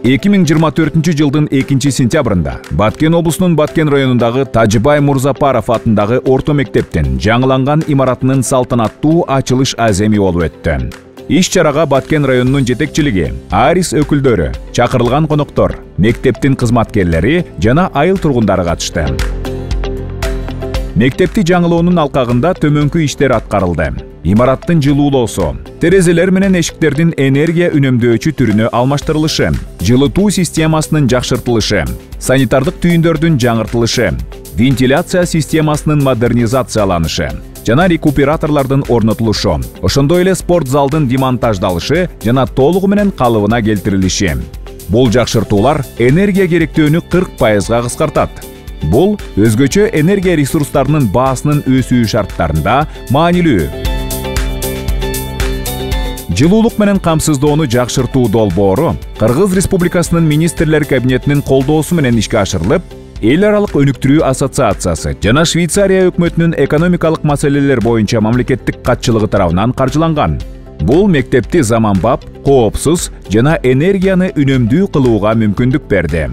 2024 жылдын 2-сентябрында Баткен облусунун Баткен районундагы Тажыбай Мурзапаров атындагы орто мектептин жаңыланган имаратынын салтанаттуу ачылыш аземи болуп өттү. Иш-чарага Баткен районунун жетекчилиги, Арис өкүлдөрү, чакырылган коноктор, мектептин кызматкерлери жана айыл тургундары катышты. Мектепти жаңылоонун алкагында төмөнкү иштер аткарылды. Имараттын жылуулоосу, терезелер менен эшиктердин энергия үнөмдөөчү түрүнө алмаштырылышы, жылытуу системасынын жакшыртылышы, санитардык түйүндөрдүн жаңыртылышы, вентиляция системасынын модернизацияланышы жана рекуператорлордун орнотулушу, ошондой эле спорт залдын демонтаждалышы жана толугу менен калыбына келтирилиши. Бул жакшыртуулар энергия керектөөнү 40%га кыскартат. Бул өзгөчө энергия ресурстарынын баасынын өсүү шарттарында маанилүү. Жылуулук менен камсыздоону жакшыртуу долбоору Кыргыз Республикасынын министрлер кабинетинин колдоосу менен ишке ашырылып, Эл аралык өнүктүрүү ассоциациясы жана Швейцария өкмөтүнүн экономикалык маселелер боюнча мамлекеттик катчылыгы тарабынан каржыланган. Бул мектепти заманбап, коопсуз жана энергияны үнөмдүү кылууга мүмкүндүк берди.